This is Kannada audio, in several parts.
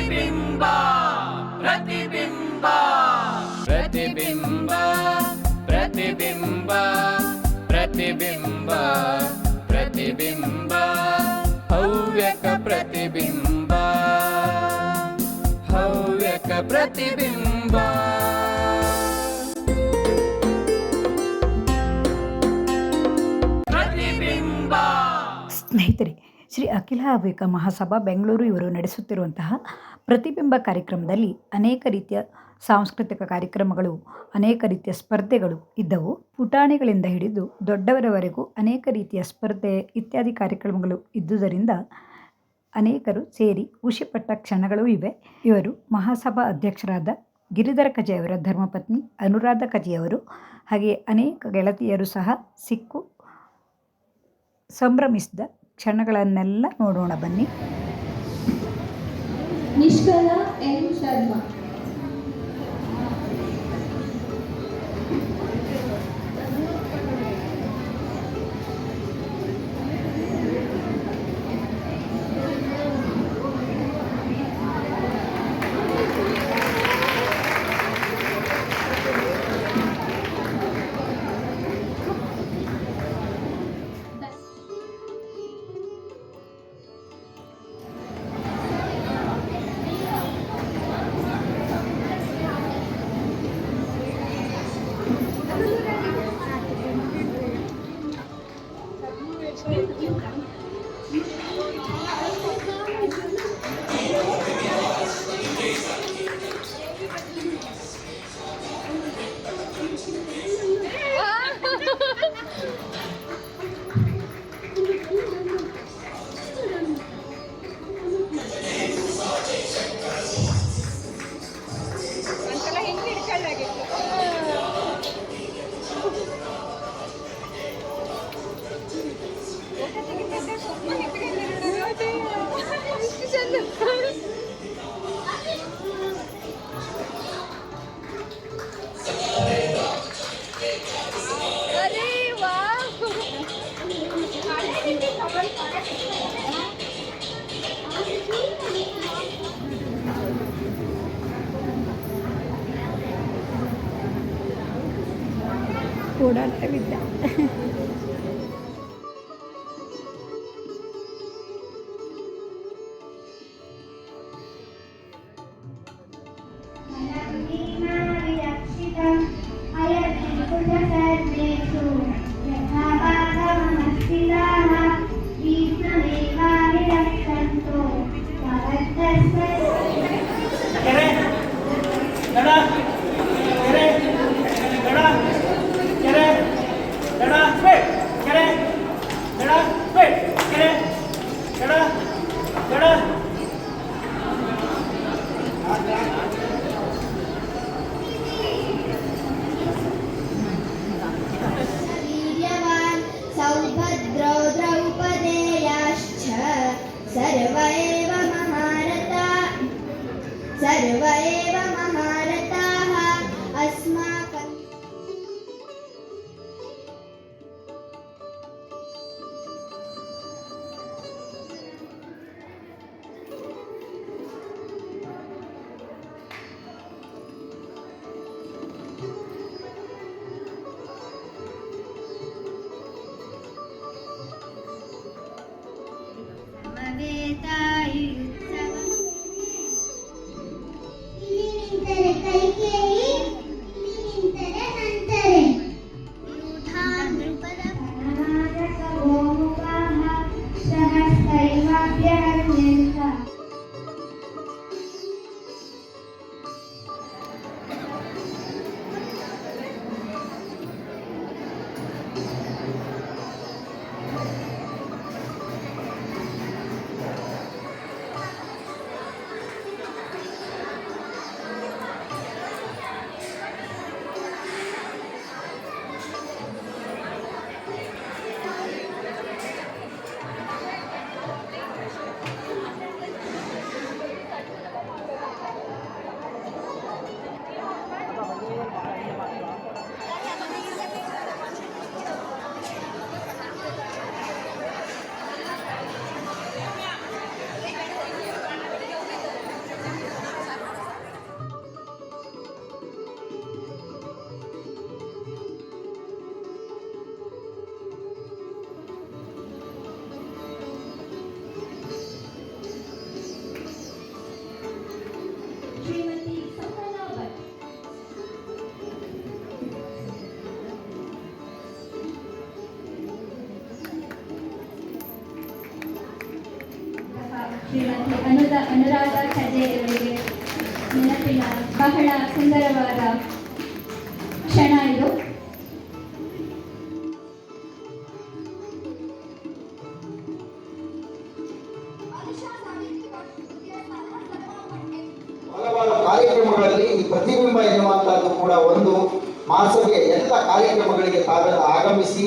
ಪ್ರತಿಬಿಂಬ ಪ್ರತಿಬಿಂಬ ಪ್ರತಿಬಿಂಬ ಪ್ರತಿಬಿಂಬ ಪ್ರತಿಬಿಂಬ ಪ್ರತಿಬಿಂಬ ಹವ್ಯಕ ಪ್ರತಿಬಿಂಬ ಹವ್ಯಕ ಪ್ರತಿಬಿಂಬ. ಸ್ನೇಹಿತರೆ, ಶ್ರೀ ಅಖಿಲ ಹವ್ಯಕ ಮಹಾಸಭಾ ಬೆಂಗಳೂರು ಇವರು ನಡೆಸುತ್ತಿರುವಂತಹ ಪ್ರತಿಬಿಂಬ ಕಾರ್ಯಕ್ರಮದಲ್ಲಿ ಅನೇಕ ರೀತಿಯ ಸಾಂಸ್ಕೃತಿಕ ಕಾರ್ಯಕ್ರಮಗಳು, ಅನೇಕ ರೀತಿಯ ಸ್ಪರ್ಧೆಗಳು ಇದ್ದವು. ಪುಟಾಣಿಗಳಿಂದ ಹಿಡಿದು ದೊಡ್ಡವರವರೆಗೂ ಅನೇಕ ರೀತಿಯ ಸ್ಪರ್ಧೆ ಇತ್ಯಾದಿ ಕಾರ್ಯಕ್ರಮಗಳು ಇದ್ದುದರಿಂದ ಅನೇಕರು ಸೇರಿ ಖುಷಿಪಟ್ಟ ಕ್ಷಣಗಳೂ ಇವೆ. ಇವರು ಮಹಾಸಭಾ ಅಧ್ಯಕ್ಷರಾದ ಗಿರಿಧರ ಕಜೆಯವರ ಧರ್ಮಪತ್ನಿ ಅನುರಾಧ ಕಜೆಯವರು, ಹಾಗೆ ಅನೇಕ ಗೆಳತಿಯರು ಸಹ ಸಿಕ್ಕು ಸಂಭ್ರಮಿಸಿದ ಕ್ಷಣಗಳನ್ನೆಲ್ಲ ನೋಡೋಣ ಬನ್ನಿ. ನಿಷ್ಕಲಾ ಎನ್ ಶರ್ಮಾ, ಓಡಾಡ್ತವಿದ್ದ. सौभद्रौ द्रौपदेयाश्च सर्व एव महारथाः अस्माकं समवेतायुत्सवम् ಅನುರಾಧ ಕಜೇರಿಯವರಿಗೆ ನೆನಪಿನ ಬಹಳ ಸುಂದರವಾದ ಕ್ಷಣ ಇದು. ಹಲವಾರು ಕಾರ್ಯಕ್ರಮಗಳಲ್ಲಿ ಈ ಪ್ರತಿಬಿಂಬ ಎನ್ನುವಂಥದ್ದು ಕೂಡ ಒಂದು. ಮಹಾಸಭೆಯ ಎಲ್ಲ ಕಾರ್ಯಕ್ರಮಗಳಿಗೆ ತಾವೆಲ್ಲ ಆಗಮಿಸಿ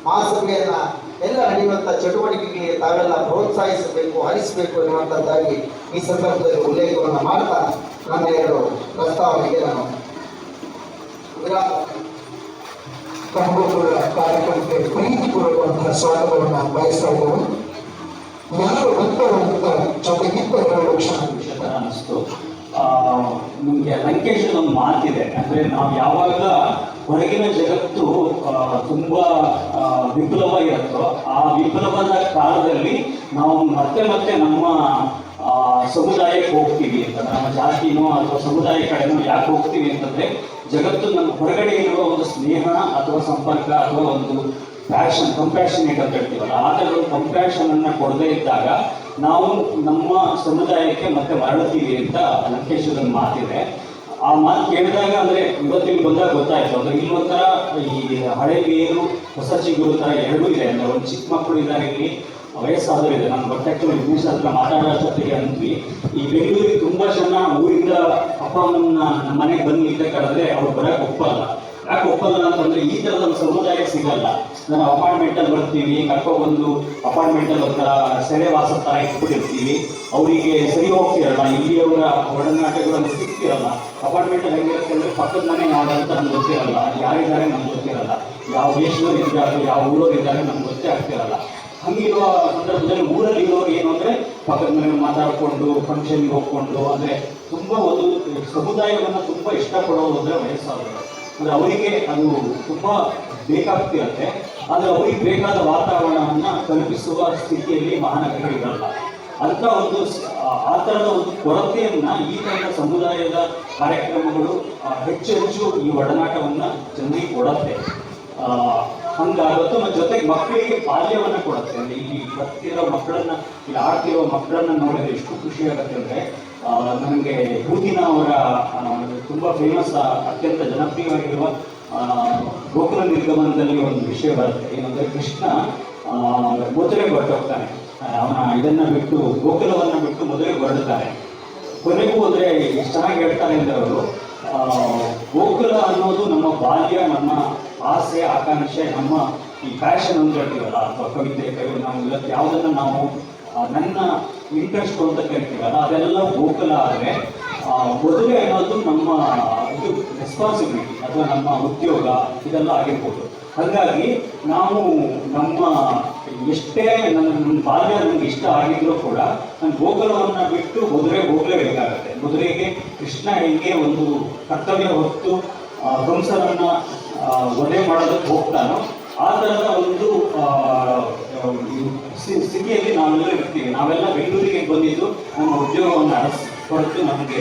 ಮಹಾಸಭೆಯನ್ನ ಎಲ್ಲ ನಡೆಯುವಂಥ ಚಟುವಟಿಕೆಗಳಿಗೆ ತಾವೆಲ್ಲ ಪ್ರೋತ್ಸಾಹಿಸಬೇಕು, ಹರಿಸಬೇಕು ಎನ್ನುವಂಥದ್ದಾಗಿ ಈ ಸಂದರ್ಭದಲ್ಲಿ ಉಲ್ಲೇಖವನ್ನು ಮಾಡ್ತಾ ನನ್ನ ಎರಡು ಪ್ರಸ್ತಾವನೆಗೆ ನಾನು ಕಾರ್ಯಕ್ರಮಕ್ಕೆ ಪ್ರೀತಿಪೂರ್ವಕವಾದ ಸ್ವಾಗತವನ್ನು ಬಯಸ್ತಾ ಇದ್ದೇವೆ. ಎಲ್ಲರೂ ಭಕ್ತರು ಜೊತೆಗಿದ್ದ 2 ಕ್ಷಣ ಅನಿಸ್ತು. ನಿಮಗೆ ಲಂಕೇಶನ್ ಒಂದು ಮಾತಿದೆ, ಅಂದರೆ ನಾವು ಯಾವಾಗ ಹೊರಗಿನ ಜಗತ್ತು ತುಂಬ ವಿಫಲವಾಗಿರುತ್ತೋ ಆ ವಿಫಲವಾದ ಕಾಲದಲ್ಲಿ ನಾವು ಮತ್ತೆ ಮತ್ತೆ ನಮ್ಮ ಸಮುದಾಯಕ್ಕೆ ಹೋಗ್ತೀವಿ ಅಂತ, ನಮ್ಮ ಜಾತಿನೋ ಅಥವಾ ಸಮುದಾಯ ಕಡೆನೋ ಯಾಕೆ ಹೋಗ್ತೀವಿ ಅಂತಂದರೆ ಜಗತ್ತು ನಮ್ಮ ಹೊರಗಡೆ ಇರುವ ಒಂದು ಸ್ನೇಹ ಅಥವಾ ಸಂಪರ್ಕ ಅಥವಾ ಒಂದು ಕಂಪ್ಯಾಷನೇಟ್ ಅಂತ ಹೇಳ್ತೀವಲ್ಲ, ಆ ಥರದ ಒಂದು ಕಂಪ್ಯಾಷನನ್ನು ಕೊಡದೇ ಇದ್ದಾಗ ನಾವು ನಮ್ಮ ಸಮುದಾಯಕ್ಕೆ ಮತ್ತೆ ಮರಳುತ್ತೀವಿ ಅಂತ ಲಂಕೇಶ್ವರ ಮಾತಿದೆ. ಆ ಮಾತು ಕೇಳಿದಾಗ ಅಂದರೆ ಇವತ್ತಿಗೆ ಬಂದಾಗ ಗೊತ್ತಾಯಿತು, ಅಂದರೆ ಇಲ್ಲೊಂಥರ ಈ ಹಳೆ ಬೇರು ಹೊಸ ಚಿಗುರು ಥರ ಎರಡೂ ಇದೆ. ಅಂದರೆ ಒಂದು ಚಿಕ್ಕ ಮಕ್ಕಳು ಇದ್ದಾರೆ, ಇಲ್ಲಿ ವಯಸ್ಸಾದರೂ ಇದೆ. ನಾನು ಗೊತ್ತಾಗ್ತದೆ ವಿಘ್ನೇಶ್ ಹತ್ರ ಮಾತಾಡೋ ಜೊತೆಗೆ ಅಂದ್ವಿ, ಈ ಬೆಂಗಳೂರಿಗೆ ತುಂಬ ಜನ ಊರಿಂದ ಅಪ್ಪ ಅಮ್ಮನ ನಮ್ಮ ಮನೆಗೆ ಬಂದು ಇದ್ದ ಕರೆದ್ರೆ ಅವ್ರು ಬರೋಕ್ಕೆ ಒಪ್ಪಲ್ಲ. ಯಾಕೆ ಒಪ್ಪಲ್ಲ ಅಂತಂದರೆ ಈ ಥರದ ಒಂದು ಸಮುದಾಯ ಸಿಗಲ್ಲ. ನಾವು ಅಪಾರ್ಟ್ಮೆಂಟಲ್ಲಿ ಬರ್ತೀವಿ, ಕರ್ಕೊಬಂದು ಅಪಾರ್ಟ್ಮೆಂಟಲ್ಲಿ ಒಂಥರ ಸೆರೆವಾಸ ಥರ ಇಟ್ಬಿಟ್ಟಿರ್ತೀವಿ, ಅವರಿಗೆ ಸರಿ ಹೋಗ್ತಿರಲ್ಲ, ಇಲ್ಲಿಯವರ ಒಡನಾಟಗಳನ್ನು ಸಿಗ್ತಿರಲ್ಲ. ಅಪಾರ್ಟ್ಮೆಂಟಲ್ಲಿ ಹೆಂಗಿರುತ್ತೆ ಅಂದರೆ ಪಕ್ಕದ ಮನೆ ಯಾವ್ದಂತ ನಮ್ಗೆ ಗೊತ್ತಿರಲ್ಲ, ಯಾರಿದ್ದಾರೆ ನಮ್ಗೆ ಗೊತ್ತಿರಲ್ಲ, ಯಾವ ದೇಶದವ್ರು ಇದ್ದಾರೆ, ಯಾವ ಊರವ್ರು ಇದ್ದಾರೆ ನಮ್ಗೆ ಗೊತ್ತೇ ಆಗ್ತಿರಲ್ಲ. ಹಂಗಿರುವ ಸಂದರ್ಭದಲ್ಲಿ ಊರಲ್ಲಿ ಇರೋರು ಏನು ಅಂದರೆ ಪಕ್ಕದ ಮನೆ ಮಾತಾಡಿಕೊಂಡು ಫಂಕ್ಷನ್ಗೆ ಹೋಗ್ಕೊಂಡು, ಅಂದರೆ ತುಂಬ ಒಂದು ಸಮುದಾಯವನ್ನು ತುಂಬ ಇಷ್ಟಪಡೋದು ಅಂದರೆ ವಯಸ್ಸಾದವರು. ಅಂದರೆ ಅವರಿಗೆ ಅದು ತುಂಬ ಬೇಕಾಗ್ತಿರುತ್ತೆ, ಆದರೆ ಅವರಿಗೆ ಬೇಕಾದ ವಾತಾವರಣವನ್ನು ಕಲ್ಪಿಸುವ ಸ್ಥಿತಿಯಲ್ಲಿ ಮಹಾನಗರಗಳಿರಲ್ಲ. ಅಂಥ ಒಂದು ಆ ಥರದ ಒಂದು ಕೊರತೆಯನ್ನು ಈ ಥರದ ಸಮುದಾಯದ ಕಾರ್ಯಕ್ರಮಗಳು ಹೆಚ್ಚು ಹೆಚ್ಚು ಈ ಒಡನಾಟವನ್ನು ಜನರಿಗೆ ಕೊಡುತ್ತೆ. ಹಂಗಾಗುತ್ತೆ. ಮತ್ತು ಜೊತೆಗೆ ಮಕ್ಕಳಿಗೆ ಬಾಲ್ಯವನ್ನು ಕೊಡುತ್ತೆ. ಅಂದರೆ ಇಲ್ಲಿ ಬರ್ತಿರೋ ಮಕ್ಕಳನ್ನು, ಇಲ್ಲಿ ಆಡ್ತಿರೋ ಮಕ್ಕಳನ್ನು ನೋಡಿದ್ರೆ ಎಷ್ಟು ಖುಷಿ ಆಗುತ್ತೆ ಅಂದರೆ, ನನಗೆ ಹೂದಿನ ಅವರ ತುಂಬ ಫೇಮಸ್, ಅತ್ಯಂತ ಜನಪ್ರಿಯವಾಗಿರುವ ಗೋಕುಲ ನಿರ್ಗಮನದಲ್ಲಿ ಒಂದು ವಿಷಯ ಬರುತ್ತೆ. ಏನಂದರೆ ಕೃಷ್ಣ ಮದುವೆಗೆ ಹೊರಟೋಗ್ತಾನೆ. ಅವನ ಇದನ್ನು ಬಿಟ್ಟು, ಗೋಕುಲವನ್ನು ಬಿಟ್ಟು ಮದುವೆಗೆ ಹೊರಡ್ತಾನೆ. ಕೊನೆಗೂ ಅಂದರೆ ಎಷ್ಟು ಚೆನ್ನಾಗಿ ಹೇಳ್ತಾರೆ ಅಂದರೆ ಅವರು, ಗೋಕುಲ ಅನ್ನೋದು ನಮ್ಮ ಬಾಲ್ಯ, ನಮ್ಮ ಆಸೆ ಆಕಾಂಕ್ಷೆ, ನಮ್ಮ ಈ ಪ್ಯಾಷನ್ ಅಂತ ಹೇಳ್ತೀವಲ್ಲ, ಅಥವಾ ಕವಿತೆ ನಾವು ಇವತ್ತು ಯಾವುದನ್ನು ನಾವು ನನ್ನ ಇಂಟ್ರೆಸ್ಟ್ ಅಂತ ಕರಿತೀವಲ್ಲ, ಅದೆಲ್ಲ ಗೋಕುಲ. ಆದರೆ ಮದುವೆ ಅನ್ನೋದು ನಮ್ಮ ಇದು ರೆಸ್ಪಾನ್ಸಿಬಿಲಿಟಿ ಅಥವಾ ನಮ್ಮ ಉದ್ಯೋಗ ಇದೆಲ್ಲ ಆಗಿರ್ಬೋದು. ಹಾಗಾಗಿ ನಾವು ನಮ್ಮ ಎಷ್ಟೇ ನನ್ನ ಬಾಲ್ಯ ನನಗೆ ಇಷ್ಟ ಆಗಿದ್ರೂ ಕೂಡ ನಾನು ಗೋಕುಲವನ್ನು ಬಿಟ್ಟು ಮದುವೆಗೆ ಹೋಗಲೇಬೇಕಾಗತ್ತೆ. ಮದುವೆಗೆ ಕೃಷ್ಣ ಹೇಗೆ ಒಂದು ಕರ್ತವ್ಯ ಹೊತ್ತು ಕಂಸನನ್ನು ವಧೆ ಮಾಡೋದಕ್ಕೆ ಹೋಗ್ತಾನೋ ಆ ಥರದ ಒಂದು ಸ್ಥಿತಿಯಲ್ಲಿ ನಾವೆಲ್ಲ ಇರ್ತೀವಿ. ನಾವೆಲ್ಲ ಬೆಂಗಳೂರಿಗೆ ಬಂದಿದ್ದು ನಮ್ಮ ಉದ್ಯೋಗವನ್ನು ಹೊರತು ನಮಗೆ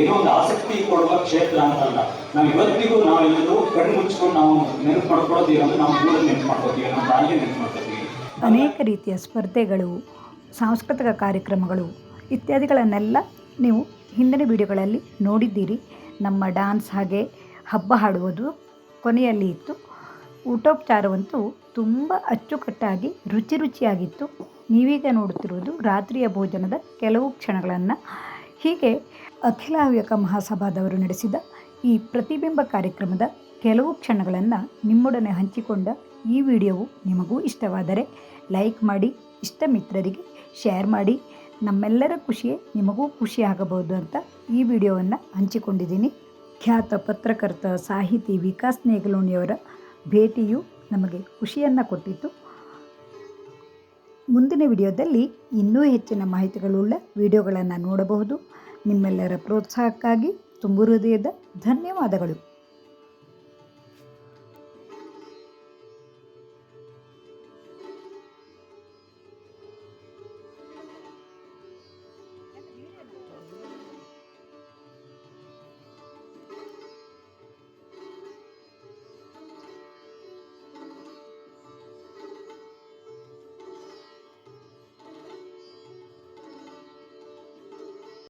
ಏನೋ ಒಂದು ಆಸಕ್ತಿ ಕೊಡುವ ಕ್ಷೇತ್ರ ಅಂತಲ್ಲ. ನಾವು ಇವತ್ತಿಗೂ ನಾವೆಲ್ಲರೂ ಕಣ್ಣು ಮುಚ್ಕೊಂಡು ನಾವು ನೆನಪು ಮಾಡ್ಕೊಳ್ಳೋದು ಅಂದರೆ ನಾವು ಕೂಡ ನೆನಪು ಮಾಡ್ಕೋತೀವಿ, ನಮ್ಮ ಬಾಲ್ಯ ನೆನಪು ಮಾಡ್ಕೋತೀವಿ. ಅನೇಕ ರೀತಿಯ ಸ್ಪರ್ಧೆಗಳು, ಸಾಂಸ್ಕೃತಿಕ ಕಾರ್ಯಕ್ರಮಗಳು ಇತ್ಯಾದಿಗಳನ್ನೆಲ್ಲ ನೀವು ಹಿಂದಿನ ವಿಡಿಯೋಗಳಲ್ಲಿ ನೋಡಿದ್ದೀರಿ. ನಮ್ಮ ಡ್ಯಾನ್ಸ್ ಹಾಗೆ ಹಬ್ಬ ಹಾಡುವುದು ಕೊನೆಯಲ್ಲಿ ಇತ್ತು. ಊಟೋಪಚಾರವಂತೂ ತುಂಬ ಅಚ್ಚುಕಟ್ಟಾಗಿ ರುಚಿಯಾಗಿತ್ತು. ನೀವೀಗ ನೋಡುತ್ತಿರುವುದು ರಾತ್ರಿಯ ಭೋಜನದ ಕೆಲವು ಕ್ಷಣಗಳನ್ನು. ಹೀಗೆ ಅಖಿಲ ಹವ್ಯಕ ಮಹಾಸಭಾದವರು ನಡೆಸಿದ ಈ ಪ್ರತಿಬಿಂಬ ಕಾರ್ಯಕ್ರಮದ ಕೆಲವು ಕ್ಷಣಗಳನ್ನು ನಿಮ್ಮೊಡನೆ ಹಂಚಿಕೊಂಡ ಈ ವಿಡಿಯೋವು ನಿಮಗೂ ಇಷ್ಟವಾದರೆ ಲೈಕ್ ಮಾಡಿ, ಇಷ್ಟ ಮಿತ್ರರಿಗೆ ಶೇರ್ ಮಾಡಿ. ನಮ್ಮೆಲ್ಲರ ಖುಷಿಯೇ ನಿಮಗೂ ಖುಷಿಯಾಗಬಹುದು ಅಂತ ಈ ವಿಡಿಯೋವನ್ನು ಹಂಚಿಕೊಂಡಿದ್ದೀನಿ. ಖ್ಯಾತ ಪತ್ರಕರ್ತ, ಸಾಹಿತಿ ವಿಕಾಸ್ ನೇಗಲೋಣಿಯವರ ಭೇಟಿಯು ನಮಗೆ ಖುಷಿಯನ್ನು ಕೊಟ್ಟಿತ್ತು. ಮುಂದಿನ ವಿಡಿಯೋದಲ್ಲಿ ಇನ್ನೂ ಹೆಚ್ಚಿನ ಮಾಹಿತಿಗಳುಳ್ಳ ವಿಡಿಯೋಗಳನ್ನು ನೋಡಬಹುದು. ನಿಮ್ಮೆಲ್ಲರ ಪ್ರೋತ್ಸಾಹಕ್ಕಾಗಿ ತುಂಬು ಹೃದಯದ ಧನ್ಯವಾದಗಳು.